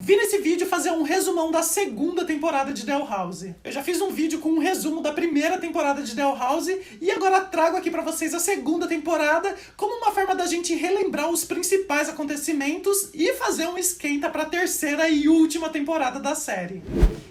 Vim nesse vídeo fazer um resumão da segunda temporada de Dollhouse. Eu já fiz um vídeo com um resumo da primeira temporada de Dollhouse e agora trago aqui pra vocês a segunda temporada como uma forma da gente relembrar os principais acontecimentos e fazer um esquenta pra terceira e última temporada da série.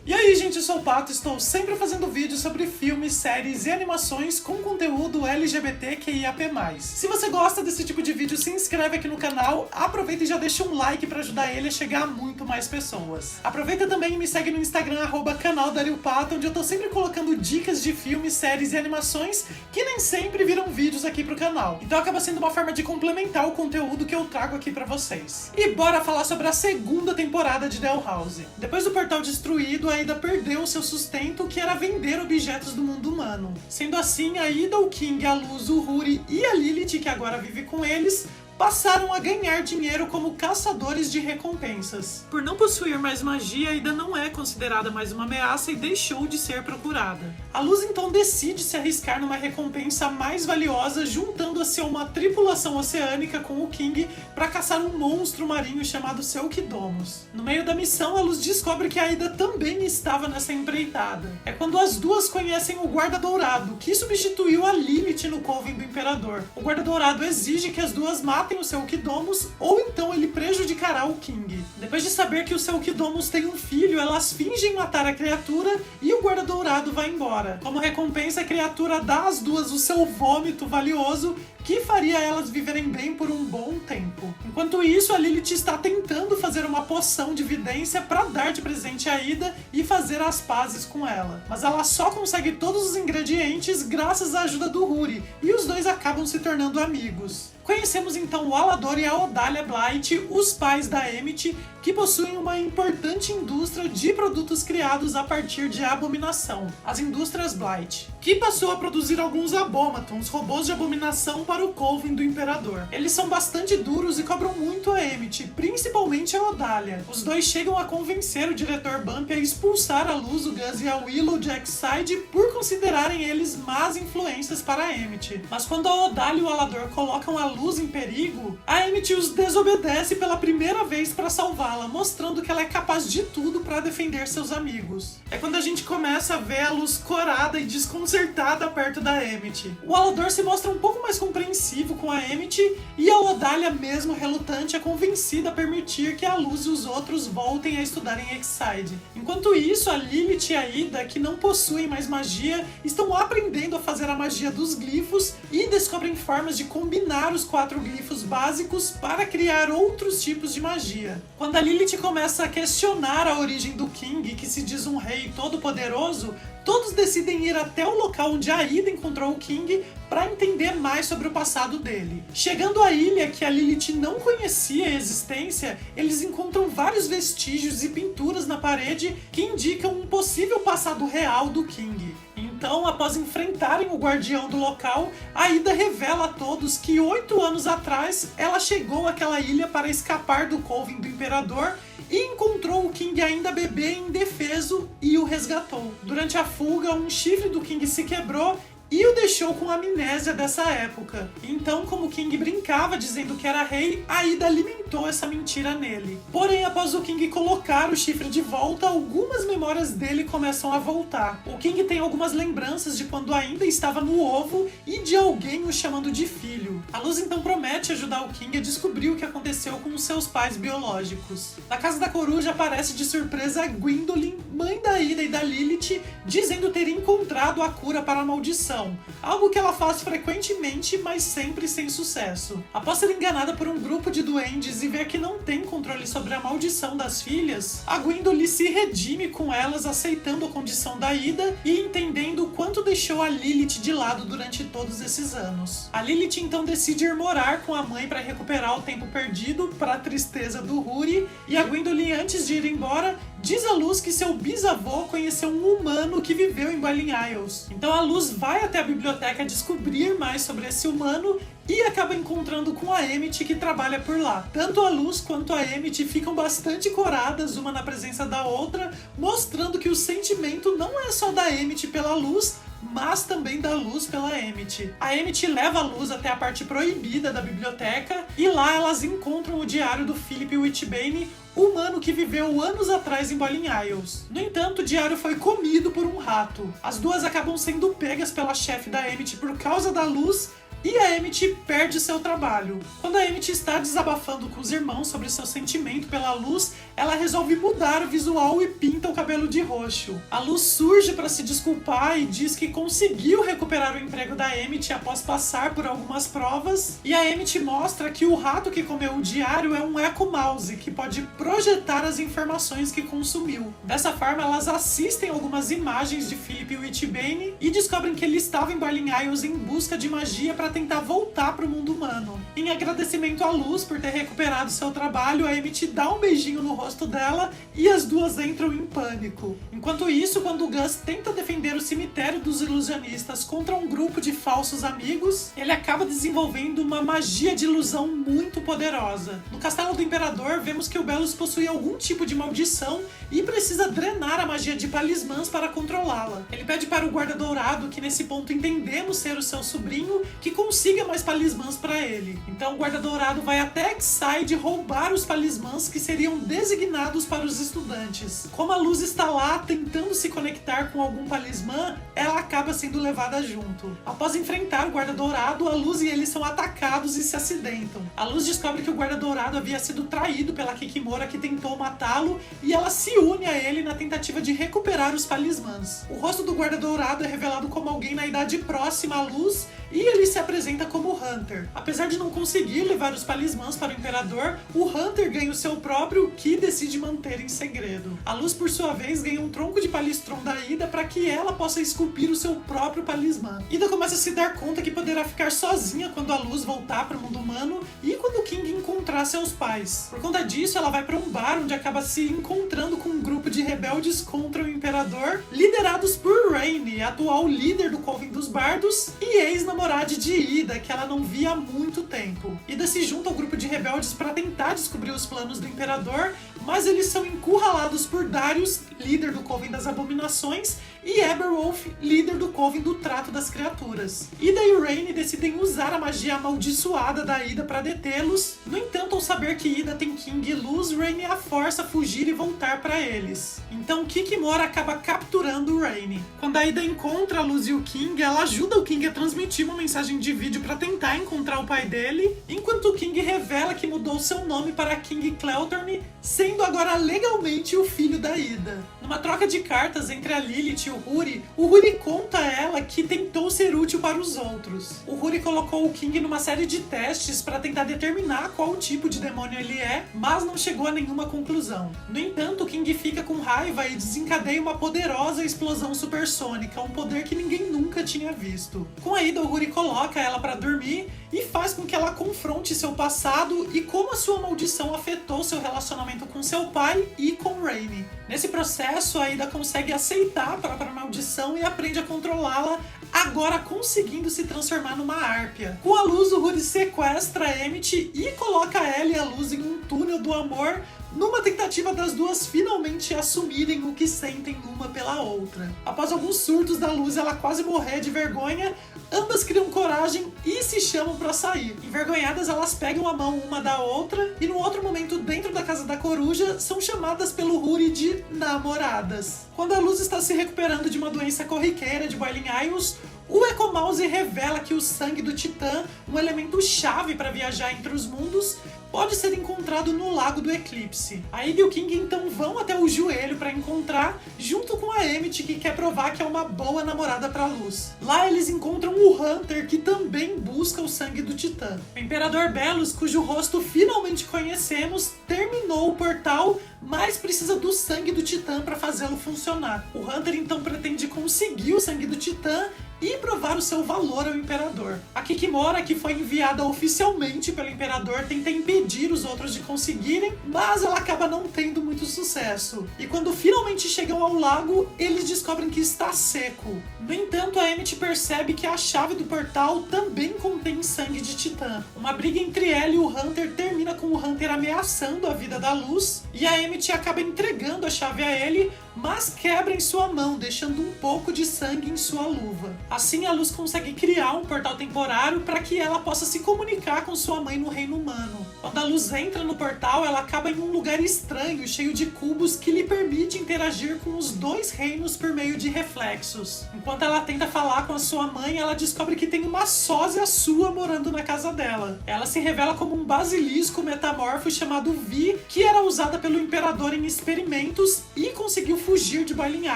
E aí, gente, eu sou o Pato, estou sempre fazendo vídeos sobre filmes, séries e animações com conteúdo LGBTQIAP+. Se você gosta desse tipo de vídeo, se inscreve aqui no canal, aproveita e já deixa um like pra ajudar ele a chegar a muito mais pessoas. Aproveita também e me segue no Instagram, @canaldariopato, onde eu tô sempre colocando dicas de filmes, séries e animações que nem sempre viram vídeos aqui pro canal. Então acaba sendo uma forma de complementar o conteúdo que eu trago aqui pra vocês. E bora falar sobre a segunda temporada de Dollhouse. Depois do portal destruído, a Ida perdeu seu sustento, que era vender objetos do mundo humano. Sendo assim, a Ida, o King, a Luz, o Huri e a Lilith, que agora vive com eles, passaram a ganhar dinheiro como caçadores de recompensas. Por não possuir mais magia, Ida não é considerada mais uma ameaça e deixou de ser procurada. A Luz então decide se arriscar numa recompensa mais valiosa, juntando-se a uma tripulação oceânica com o King para caçar um monstro marinho chamado Selkidomus. No meio da missão, a Luz descobre que a Ida também estava nessa empreitada. É quando as duas conhecem o Guarda Dourado, que substituiu a Lilith no Coven do Imperador. O Guarda Dourado exige que as duas matem o Selkidomus, ou então ele prejudicará o King. Depois de saber que o Selkidomus tem um filho, elas fingem matar a criatura e o Guarda Dourado vai embora. Como recompensa, a criatura dá às duas o seu vômito valioso, que faria elas viverem bem por um bom tempo. Enquanto isso, a Lilith está tentando fazer uma poção de vidência para dar de presente a Ida e fazer as pazes com ela. Mas ela só consegue todos os ingredientes graças à ajuda do Huri, e os dois acabam se tornando amigos. Conhecemos então o Alador e a Odalia Blight, os pais da Emmett, que possuem uma importante indústria de produtos criados a partir de abominação, as indústrias Blight, que passou a produzir alguns Abomatons, robôs de abominação para o Coven do Imperador. Eles são bastante duros e cobram muito a Emmett, principalmente a Odalia. Os dois chegam a convencer o diretor Bump a expulsar a Luz, o Gus e a Willow de Exide por considerarem eles más influências para a Emmett. Mas quando a Odalia e o Alador colocam a Luz em perigo, a Emmett os desobedece pela primeira vez para salvá-la, mostrando que ela é capaz de tudo para defender seus amigos. É quando a gente começa a ver a Luz corada e desconcertada perto da Emmett. O Alador se mostra um pouco mais compreensivo com a Emmett e a Odalia, mesmo relutante, é convencida a permitir que a Luz e os outros voltem a estudar em Exide. Enquanto isso, a Lilith e a Ida, que não possuem mais magia, estão aprendendo a fazer a magia dos glifos e descobrem formas de combinar os 4 glifos básicos para criar outros tipos de magia. Quando a Lilith começa a questionar a origem do King, que se diz um rei todo-poderoso, todos decidem ir até o local onde a Ida encontrou o King para entender mais sobre o passado dele. Chegando à ilha que a Lilith não conhecia a existência, eles encontram vários vestígios e pinturas na parede que indicam um possível passado real do King. Então, após enfrentarem o guardião do local, a Ida revela a todos que 8 anos atrás ela chegou àquela ilha para escapar do Coven do Imperador e encontrou o King ainda bebê e indefeso e o resgatou. Durante a fuga, um chifre do King se quebrou e o deixou com amnésia dessa época. Então, como o King brincava dizendo que era rei, a Ida alimentou essa mentira nele. Porém, após o King colocar o chifre de volta, algumas memórias dele começam a voltar. O King tem algumas lembranças de quando ainda estava no ovo e de alguém o chamando de filho. A Luz então promete ajudar o King a descobrir o que aconteceu com os seus pais biológicos. Na casa da coruja aparece de surpresa a Gwendolyn, mãe da Ida e da Lilith, dizendo ter encontrado a cura para a maldição. Algo que ela faz frequentemente, mas sempre sem sucesso. Após ser enganada por um grupo de duendes e ver que não tem controle sobre a maldição das filhas, a Gwendolyn se redime com elas, aceitando a condição da Ida e entendendo o quanto deixou a Lilith de lado durante todos esses anos. A Lilith então decide ir morar com a mãe para recuperar o tempo perdido, para a tristeza do Huri, e a Gwendolyn, antes de ir embora, diz à Luz que seu bisavô conheceu um humano que viveu em Boiling Isles. Então a Luz vai até a biblioteca descobrir mais sobre esse humano e acaba encontrando com a Emmett, que trabalha por lá. Tanto a Luz quanto a Emmett ficam bastante coradas uma na presença da outra, mostrando que o sentimento não é só da Emmett pela Luz, mas também da luz pela Emmett. A Emmett leva a luz até a parte proibida da biblioteca e lá elas encontram o diário do Philip Whitbane, humano que viveu anos atrás em Boiling Isles. No entanto, o diário foi comido por um rato. As duas acabam sendo pegas pela chefe da Emmett por causa da luz e a Emmett perde seu trabalho. Quando a Emmett está desabafando com os irmãos sobre seu sentimento pela luz, ela resolve mudar o visual e pinta o cabelo de roxo. A luz surge para se desculpar e diz que conseguiu recuperar o emprego da Emmett após passar por algumas provas, e a Emmett mostra que o rato que comeu o diário é um Echo Mouse, que pode projetar as informações que consumiu. Dessa forma, elas assistem algumas imagens de Philip Whitbane e descobrem que ele estava em Boiling Isles em busca de magia para tentar voltar para o mundo humano. Em agradecimento à luz por ter recuperado seu trabalho, a Emmett dá um beijinho no rosto dela e as duas entram em pânico. Enquanto isso, quando o Gus tenta defender o cemitério dos ilusionistas contra um grupo de falsos amigos, ele acaba desenvolvendo uma magia de ilusão muito poderosa. No castelo do Imperador, vemos que o Belus possui algum tipo de maldição e precisa drenar a magia de talismãs para controlá-la. Ele pede para o Guarda Dourado, que nesse ponto entendemos ser o seu sobrinho, que consiga mais talismãs para ele. Então o Guarda Dourado vai até Exide roubar os talismãs que seriam designados para os estudantes. Como a luz está lá tentando se conectar com algum talismã, ela acaba sendo levada junto. Após enfrentar o Guarda Dourado, a luz e ele são atacados e se acidentam. A luz descobre que o Guarda Dourado havia sido traído pela Kikimora, que tentou matá-lo, e ela se une a ele na tentativa de recuperar os talismãs. O rosto do Guarda Dourado é revelado como alguém na idade próxima à luz e ele se apresenta como Hunter. Apesar de não conseguir levar os talismãs para o Imperador, o Hunter ganha o seu próprio, que decide manter em segredo. A luz, por sua vez, ganha um tronco de palistron da Ida para que ela possa esculpir o seu próprio talismã. Ida começa a se dar conta que poderá ficar sozinha quando a luz voltar para o mundo humano e quando King encontrar seus pais. Por conta disso, ela vai para um bar onde acaba se encontrando com um grupo de rebeldes contra o Imperador, liderados por Raine, atual líder do Coven dos Bardos e ex-namorada de Ida, que ela não via há muito tempo. Ida se junta ao grupo de rebeldes para tentar descobrir os planos do Imperador, mas eles são encurralados por Darius, líder do Coven das Abominações, e Eberwolf, líder do Coven do Trato das Criaturas. Ida e Raine decidem usar a magia amaldiçoada da Ida para detê-los. No entanto, ao saber que Ida tem King e Luz, Raine a força a fugir e voltar para eles. Então Kikimora acaba capturando Raine. Quando a Ida encontra a Luz e o King, ela ajuda o King a transmitir uma mensagem de vídeo para tentar encontrar o pai dele, enquanto o King revela que mudou seu nome para King Cleltorn, sendo agora legalmente o filho da Ida. Numa troca de cartas entre a Lilith e o Huri conta a ela que tentou ser útil para os outros. O Huri colocou o King numa série de testes para tentar determinar qual tipo de demônio ele é, mas não chegou a nenhuma conclusão. No entanto, o King fica com raiva e desencadeia uma poderosa explosão supersônica, um poder que ninguém nunca tinha visto. Com a Ida, o Huri coloca ela para dormir e faz com que ela confronte seu passado e como a sua maldição afetou seu relacionamento com seu pai e com Raine. Nesse processo, a Ida consegue aceitar a própria maldição e aprende a controlá-la, agora conseguindo se transformar numa Árpia. Com a luz, o Huri sequestra a Emmett e coloca ela e a luz em um túnel do amor, numa tentativa das duas finalmente assumirem o que sentem uma pela outra. Após alguns surtos da luz ela quase morrer de vergonha, ambas criam coragem e se chamam para sair. Envergonhadas, elas pegam a mão uma da outra e no outro momento, dentro da casa da coruja, são chamadas pelo Huri de namoradas. Quando a luz está se recuperando de uma doença corriqueira de Boiling Isles, o Echo Mouse revela que o sangue do Titã, um elemento chave para viajar entre os mundos, pode ser encontrado no Lago do Eclipse. A Ida e o King então vão até o Joelho para encontrar, junto com a Emmett, que quer provar que é uma boa namorada para a luz. Lá eles encontram o Hunter, que também busca o sangue do Titã. O Imperador Belus, cujo rosto finalmente conhecemos, terminou o portal, mas precisa do sangue do Titã para fazê-lo funcionar. O Hunter então pretende conseguir o sangue do Titã e provar o seu valor ao Imperador. A Kikimora, que foi enviada oficialmente pelo Imperador, tenta impedir impedir os outros de conseguirem, mas ela acaba não tendo muito sucesso. E quando finalmente chegam ao lago, eles descobrem que está seco. No entanto, a Emmett percebe que a chave do portal também contém sangue de titã. Uma briga entre ela e o Hunter termina com o Hunter ameaçando a vida da Luz, e a Emmett acaba entregando a chave a ele, mas quebra em sua mão, deixando um pouco de sangue em sua luva. Assim, a Luz consegue criar um portal temporário para que ela possa se comunicar com sua mãe no reino humano. Quando a Luz entra no portal, ela acaba em um lugar estranho, cheio de cubos que lhe permite interagir com os dois reinos por meio de reflexos. Enquanto ela tenta falar com a sua mãe, ela descobre que tem uma sósia sua morando na casa dela. Ela se revela como um basilisco metamorfo chamado Vi, que era usada pelo imperador em experimentos e conseguiu fugir de Boiling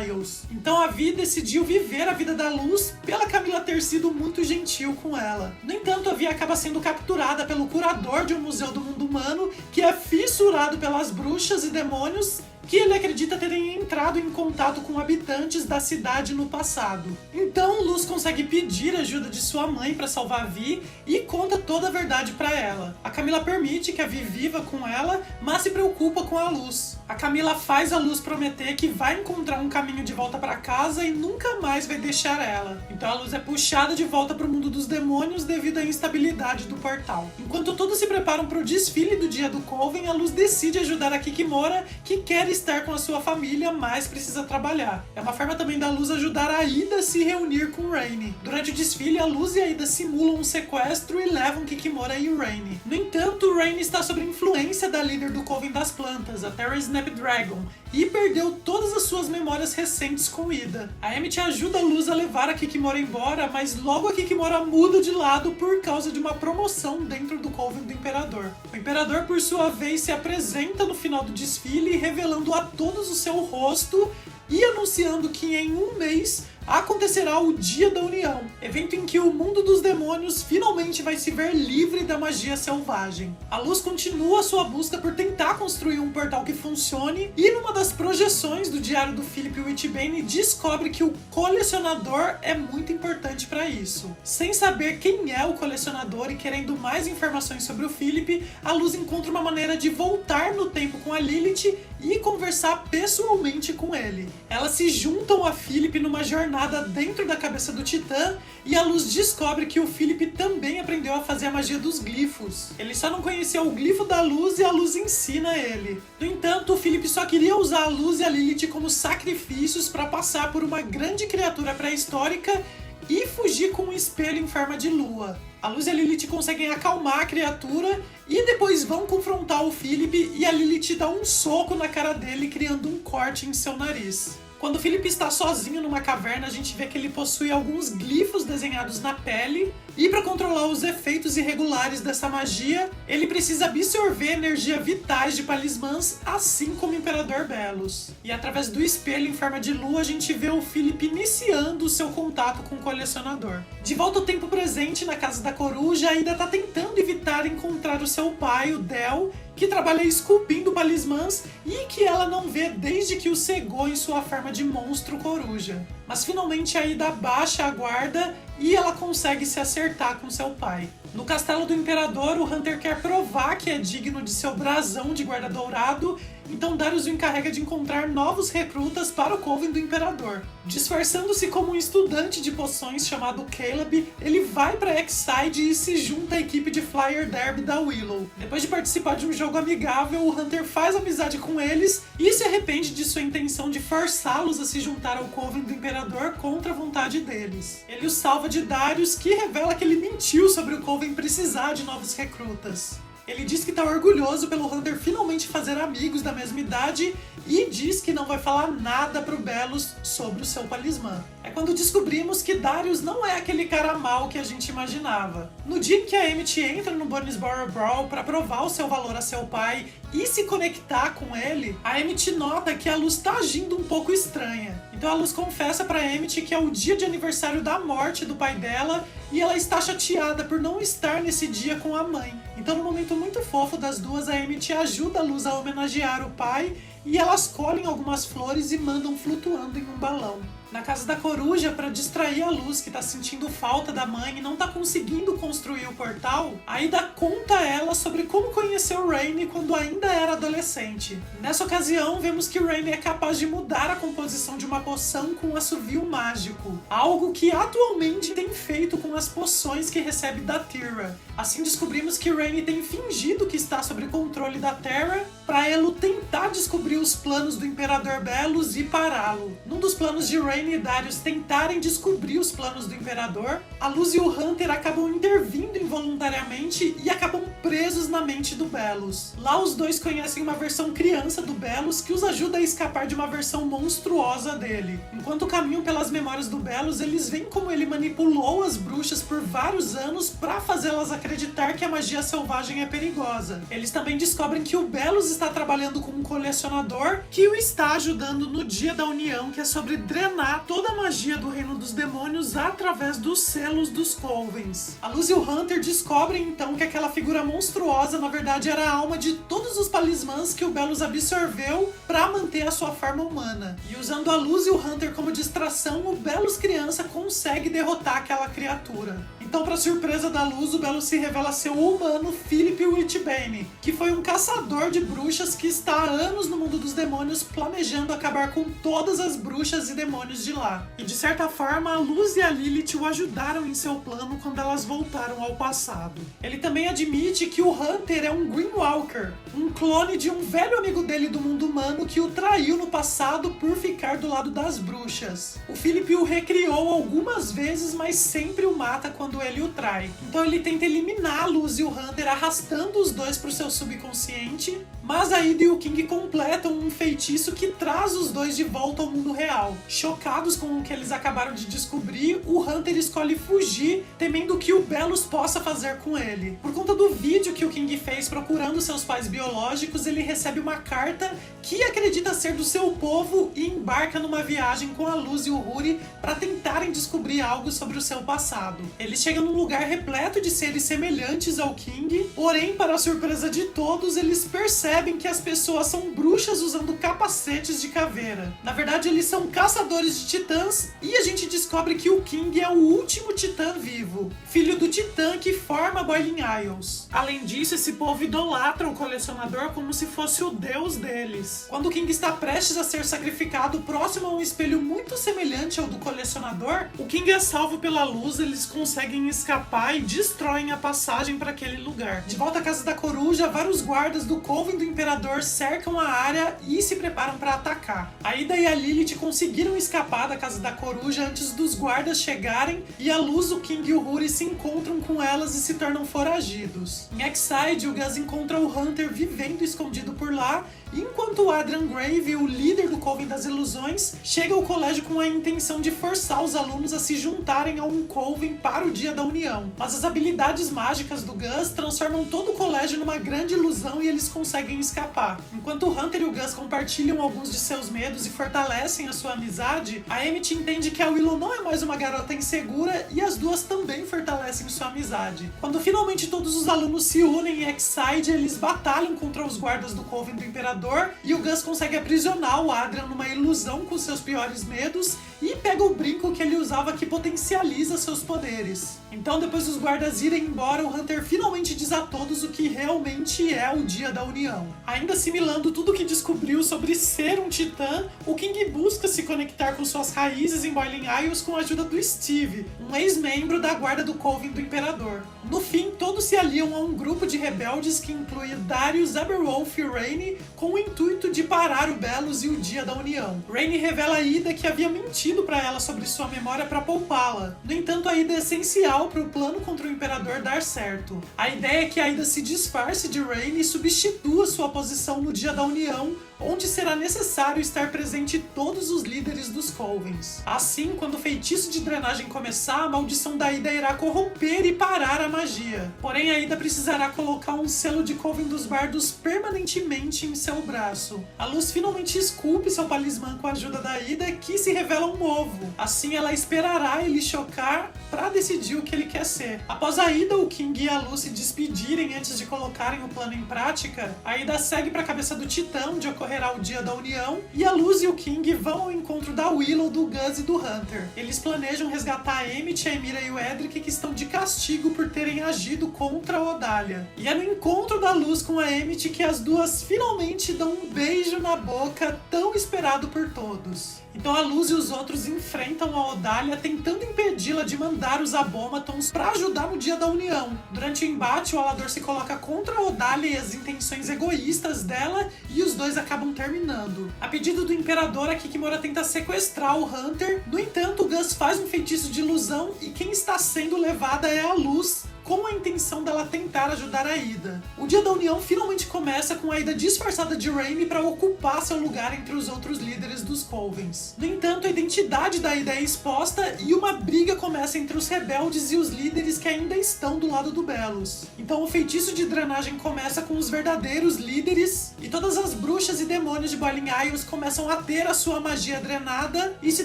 Isles. Então a Vi decidiu viver a vida da Luz pela Camila ter sido muito gentil com ela. No entanto, a Vi acaba sendo capturada pelo curador de um museu do mundo humano, que é fissurado pelas bruxas e demônios que ele acredita terem entrado em contato com habitantes da cidade no passado. Então, Luz consegue pedir ajuda de sua mãe para salvar a Vi e conta toda a verdade para ela. A Camila permite que a Vi viva com ela, mas se preocupa com a Luz. A Camila faz a Luz prometer que vai encontrar um caminho de volta para casa e nunca mais vai deixar ela. Então a Luz é puxada de volta para o mundo dos demônios devido à instabilidade do portal. Enquanto todos se preparam para o desfile do dia do Coven, a Luz decide ajudar a Kikimora, que quer estar com a sua família, mas precisa trabalhar. É uma forma também da Luz ajudar a Ida a se reunir com Rainy. Durante o desfile, a Luz e a Ida simulam um sequestro e levam Kikimora e Rainy. No entanto, Rainy está sob influência da líder do Coven das Plantas, a Terra Snapdragon, e perdeu todas as suas memórias recentes com Ida. A Emmett ajuda a Luz a levar a Kikimora embora, mas logo a Kikimora muda de lado por causa de uma promoção dentro do Coven do Imperador. O Imperador, por sua vez, se apresenta no final do desfile, revelando a todos o seu rosto e anunciando que em um mês acontecerá o Dia da União, evento em que o mundo dos demônios finalmente vai se ver livre da magia selvagem. A Luz continua sua busca por tentar construir um portal que funcione e numa das projeções do diário do Philip Whitbane descobre que o colecionador é muito importante para isso. Sem saber quem é o colecionador e querendo mais informações sobre o Philip, a Luz encontra uma maneira de voltar no tempo com a Lilith e conversar pessoalmente com ele. Elas se juntam a Philip numa jornada dentro da cabeça do Titã e a Luz descobre que o Philip também aprendeu a fazer a magia dos glifos. Ele só não conhecia o glifo da Luz e a Luz ensina ele. No entanto, o Philip só queria usar a Luz e a Lilith como sacrifícios para passar por uma grande criatura pré-histórica e fugir com um espelho em forma de lua. A Luz e a Lilith conseguem acalmar a criatura e depois vão confrontar o Philip e a Lilith dá um soco na cara dele, criando um corte em seu nariz. Quando o Philip está sozinho numa caverna, a gente vê que ele possui alguns glifos desenhados na pele e para controlar os efeitos irregulares dessa magia, ele precisa absorver energia vitais de talismãs, assim como o Imperador Belos. E através do espelho em forma de lua, a gente vê o Philip iniciando o seu contato com o colecionador. De volta ao tempo presente, na casa da coruja, a Ida está tentando evitar encontrar o seu pai, o Del, que trabalha esculpindo talismãs e que ela não vê desde que o cegou em sua forma de monstro coruja. Mas finalmente a Ida baixa a guarda e ela consegue se acertar com seu pai. No castelo do Imperador, o Hunter quer provar que é digno de seu brasão de guarda dourado, então Darius o encarrega de encontrar novos recrutas para o Coven do Imperador. Disfarçando-se como um estudante de poções chamado Caleb, ele vai para Exide e se junta à equipe de Flyer Derby da Willow. Depois de participar de um jogo amigável, o Hunter faz amizade com eles e se arrepende de sua intenção de forçá-los a se juntar ao Coven do Imperador contra a vontade deles. Ele os salva de Darius, que revela que ele mentiu sobre o Coven precisar de novos recrutas. Ele diz que está orgulhoso pelo Hunter finalmente fazer amigos da mesma idade e diz que não vai falar nada pro Belos sobre o seu talismã. É quando descobrimos que Darius não é aquele cara mau que a gente imaginava. No dia em que a Emmett entra no Bonnesboro Brawl para provar o seu valor a seu pai e se conectar com ele, a Emmett nota que a Luz está agindo um pouco estranha. Então a Luz confessa para Emmett que é o dia de aniversário da morte do pai dela e ela está chateada por não estar nesse dia com a mãe. Então, no momento muito fofo das duas, a Emmett ajuda a Luz a homenagear o pai e elas colhem algumas flores e mandam flutuando em um balão. Na casa da coruja, para distrair a Luz, que tá sentindo falta da mãe e não tá conseguindo construir o portal, Aida conta a ela sobre como conheceu Rainy quando ainda era adolescente. Nessa ocasião, vemos que Rainy é capaz de mudar a composição de uma poção com um assovio mágico, algo que atualmente tem feito com as poções que recebe da Terra. Assim descobrimos que Rainy tem fingido que está sob controle da Terra para Elo tentar descobrir os planos do Imperador Belus e pará-lo. Num dos planos de Rainy e Darius tentarem descobrir os planos do Imperador, a Luz e o Hunter acabam intervindo involuntariamente e acabam presos na mente do Belus. Lá os dois conhecem uma versão criança do Belus que os ajuda a escapar de uma versão monstruosa dele. Enquanto caminham pelas memórias do Belus, eles veem como ele manipulou as bruxas por vários anos para fazê-las acreditar que a magia selvagem é perigosa. Eles também descobrem que o Belus está trabalhando com um colecionador que o está ajudando no Dia da União, que é sobre drenar toda a magia do Reino dos Demônios através dos selos dos Covens. A Luz e o Hunter descobrem então que aquela figura monstruosa na verdade era a alma de todos os talismãs que o Belus absorveu para manter a sua forma humana. E usando a Luz e o Hunter como distração, o Belus criança consegue derrotar aquela criatura. Então, para surpresa da Luz, o Belus se revela ser o humano Philip Witchbane, que foi um caçador de bruxas que está há anos no mundo dos demônios planejando acabar com todas as bruxas e demônios de lá. E de certa forma, a Luz e a Lilith o ajudaram em seu plano quando elas voltaram ao passado. Ele também admite que o Hunter é um Greenwalker, um clone de um velho amigo dele do mundo humano que o traiu no passado por ficar do lado das bruxas. O Philip o recriou algumas vezes, mas sempre o mata quando ele o trai. Então ele tenta eliminar a Luz e o Hunter, arrastando os dois para o seu subconsciente, mas a Aida e o King completam um feitiço que traz os dois de volta ao mundo real. Chocados com o que eles acabaram de descobrir, o Hunter escolhe fugir, temendo que o Belus possa fazer com ele. Por conta do vídeo que o King fez procurando seus pais biológicos, ele recebe uma carta que acredita ser do seu povo e embarca numa viagem com a Luz e o Huri para tentarem descobrir algo sobre o seu passado. Eles chegam num lugar repleto de seres semelhantes ao King, porém, para a surpresa de todos, eles percebem que as pessoas são bruxas usando capacetes de caveira. Na verdade, eles são caçadores de titãs e a gente descobre que o King é o último titã vivo, filho do titã que forma Boiling Isles. Além disso, esse povo idolatra o colecionador como se fosse o deus deles. Quando o King está prestes a ser sacrificado próximo a um espelho muito semelhante ao do colecionador, o King é salvo pela Luz, eles conseguem escapar e destroem a passagem para aquele lugar. De volta à casa da coruja, vários guardas do Coven do Imperador cercam a área e se preparam para atacar. A Aida e a Lilith conseguiram escapar da casa da coruja antes dos guardas chegarem e a Luz, o King e o Huri se encontram com elas e se tornam foragidos. Em Exide, o Gus encontra o Hunter vivendo escondido por lá, enquanto o Adrian Grave, o líder do Coven das Ilusões, chega ao colégio com a intenção de forçar os alunos a se juntarem a um Coven para o Dia da União. Mas as habilidades mágicas do Gus transformam todo o colégio numa grande ilusão e eles conseguem escapar. Enquanto o Hunter e o Gus compartilham alguns de seus medos e fortalecem a sua amizade, a Emmett entende que a Willow não é mais uma garota insegura e as duas também fortalecem sua amizade. Quando finalmente todos os alunos se unem em Exide, eles batalham contra os guardas do Coven do Imperador e o Gus consegue aprisionar o Adrian numa ilusão com seus piores medos e pega o brinco que ele usava que potencializa seus poderes. Então, depois dos guardas irem embora, o Hunter finalmente diz a todos o que realmente é o Dia da União. Ainda assimilando tudo o que descobriu sobre ser um titã, o King busca se conectar com suas raízes em Boiling Isles com a ajuda do Steve, um ex-membro da guarda do Coven do Imperador. No fim, todos se aliam a um grupo de rebeldes que inclui Darius, Aberwolf e Rainy, com o intuito de parar o Belus e o Dia da União. Rainy revela a Aida que havia mentido para ela sobre sua memória para poupá-la. No entanto, a Aida é essencial para o plano contra o Imperador dar certo. A ideia é que a Aida se disfarce de Rainy e substitua sua posição no Dia da União, onde será necessário estar presente todos os líderes dos Covens. Assim, quando o feitiço de drenagem começar, a maldição da Aida irá corromper e parar a magia. Porém, a Aida precisará colocar um selo de Coven dos Bardos permanentemente em seu braço. A Luz finalmente esculpe seu talismã com a ajuda da Aida, que se revela um ovo. Assim, ela esperará ele chocar para decidir o que ele quer ser. Após a Aida, o King e a Luz se despedirem antes de colocarem o plano em prática, a Aida segue para a cabeça do Titã, onde ocorrerá ocorrerá o Dia da União, e a Luz e o King vão ao encontro da Willow, do Gus e do Hunter. Eles planejam resgatar a Emmett, a Emira e o Edric, que estão de castigo por terem agido contra a Odalia. E é no encontro da Luz com a Emmett que as duas finalmente dão um beijo na boca tão esperado por todos. Então a Luz e os outros enfrentam a Odalia, tentando impedi-la de mandar os Abomatons para ajudar no Dia da União. Durante o embate, o Alador se coloca contra a Odalia e as intenções egoístas dela, e os dois acabam terminando. A pedido do Imperador, a Kikimora tenta sequestrar o Hunter. No entanto, o Gus faz um feitiço de ilusão e quem está sendo levada é a Luz, com a intenção dela tentar ajudar a Ida. O Dia da União finalmente começa com a Ida disfarçada de Raimi para ocupar seu lugar entre os outros líderes dos Covens. No entanto, a identidade da Ida é exposta e uma briga começa entre os rebeldes e os líderes que ainda estão do lado do Belos. Então o feitiço de drenagem começa com os verdadeiros líderes e todas as bruxas e demônios de Boiling Isles começam a ter a sua magia drenada e se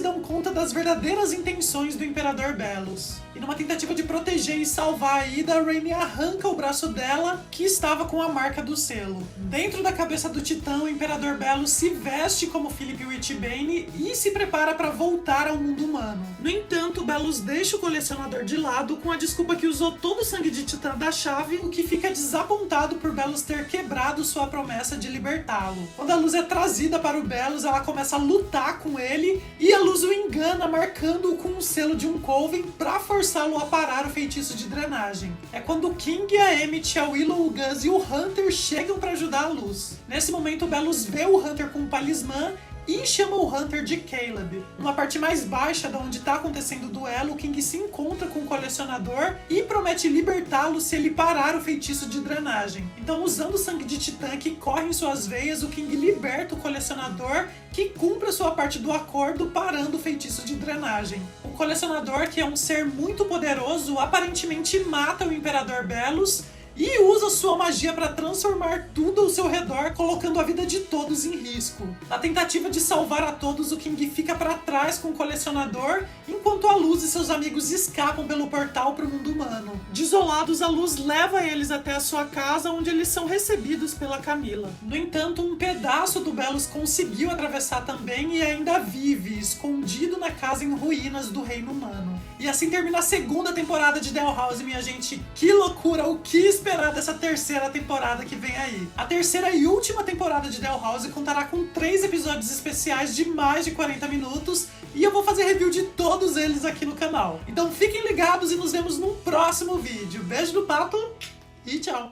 dão conta das verdadeiras intenções do Imperador Belos. E numa tentativa de proteger e salvar a Ida, Raimi arranca o braço dela, que estava com a marca do selo. Dentro da cabeça do Titã, o Imperador Belos se veste como Philip Witchbane e se prepara para voltar ao mundo humano. No entanto, Belos deixa o colecionador de lado com a desculpa que usou todo o sangue de Titã da chave, o que fica desapontado por Belos ter quebrado sua promessa de libertá-lo. Quando a Luz é trazida para o Belos, ela começa a lutar com ele e a Luz o engana, marcando-o com o selo de um Coven para forçá-lo a parar o feitiço de drenagem. É quando o King, a Emmett, a Willow, o Gus e o Hunter chegam para ajudar a Luz. Nesse momento, o Belos vê o Hunter com um talismã e chama o Hunter de Caleb. Numa parte mais baixa de onde está acontecendo o duelo, o King se encontra com o colecionador e promete libertá-lo se ele parar o feitiço de drenagem. Então, usando o sangue de Titã que corre em suas veias, o King liberta o colecionador, que cumpre a sua parte do acordo parando o feitiço de drenagem. O colecionador, que é um ser muito poderoso, aparentemente mata o Imperador Belos e usa sua magia para transformar tudo ao seu redor, colocando a vida de todos em risco. Na tentativa de salvar a todos, o King fica para trás com o colecionador, enquanto a Luz e seus amigos escapam pelo portal para o mundo humano. Desolados, a Luz leva eles até a sua casa, onde eles são recebidos pela Camila. No entanto, um pedaço do Belos conseguiu atravessar também e ainda vive, escondido na casa em ruínas do reino humano. E assim termina a segunda temporada de Doll House, minha gente. Que loucura, o que esperar dessa terceira temporada que vem aí? A terceira e última temporada de Doll House contará com 3 episódios especiais de mais de 40 minutos e eu vou fazer review de todos eles aqui no canal. Então fiquem ligados e nos vemos num próximo vídeo. Beijo do Pato e tchau!